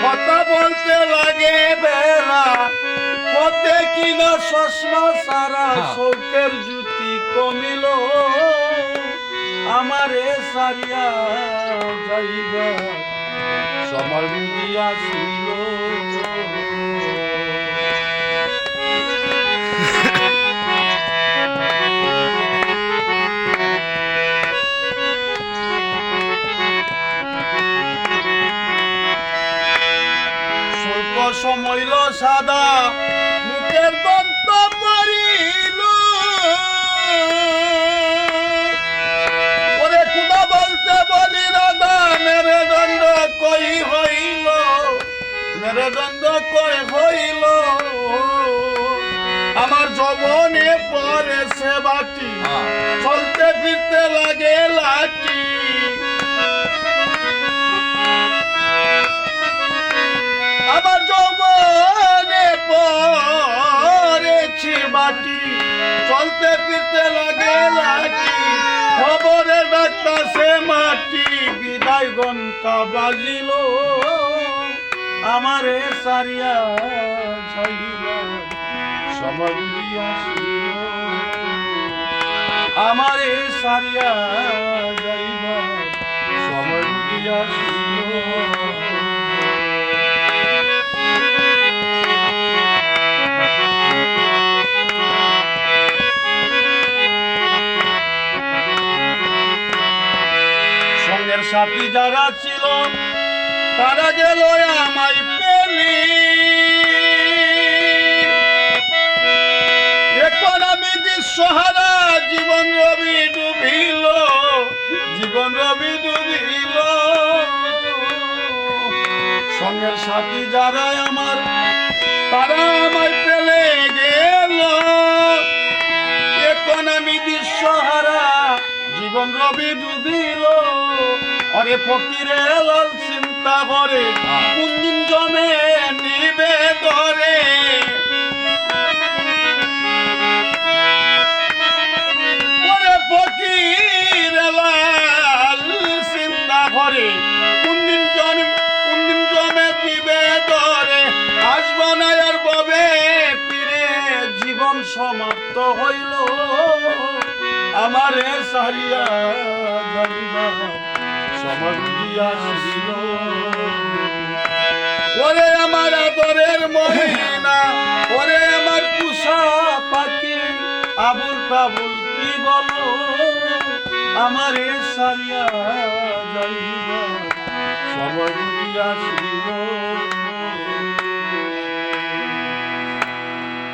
কথা বলতে লাগে বেড়া পথে কিনা চশমা সারা চৌকের জুতি কমিল আমারে সারিয়া যাইবা সময় বুঝিয়াছিল সময়ল সাদা মুখের দন্ত মরিল ওরে খুদা বলতে বলি রাধা মেরে দণ্ড কই হইল মেরে দণ্ড কই হইল আমার যৌবনে পরে সে বাটি চলতে ফিরতে লাগে লাঠি আমার যৌবনে পড়েছি মাটি চলতে ফিরতে লাগে লাঠি খবরে ডাক্তার সে মাটি বিদায় ঘন্টা বাজিল আমারে সারিয়া যাইবা সময় বুঝিয়াছিল আমারে সারিয়া যাইবা সময় বুঝিয়াছিল সাথী যারা ছিল তারা গেল আমায় পেলি এখন আমি দিশহারা জীবন রবি ডুবিল জীবন রবি ডুবিল সঙ্গের সাথী যারা আমার তারা আমায় পেলে গেল এখন আমি দিশহারা জীবন রবি ডুবিল অরে ফকিরে লাল চিন্তা করে কোন দিন জমে নিবে ধরে ওরে ফকিরে লাল চিন্তা করে কোন দিন জমে দিবে ধরে আসব না আর ববে ফিরে জীবন সমাপ্ত হইল আমারে সারিয়া যাইবা সময় বুঝিয়াছিল ওরে আমার আদরের মহিনা ওরে আমার পুষা পাখি আবুল তাবুল কি বলো আমারে সারিয়া যাইবা সময় বুঝিয়াছিল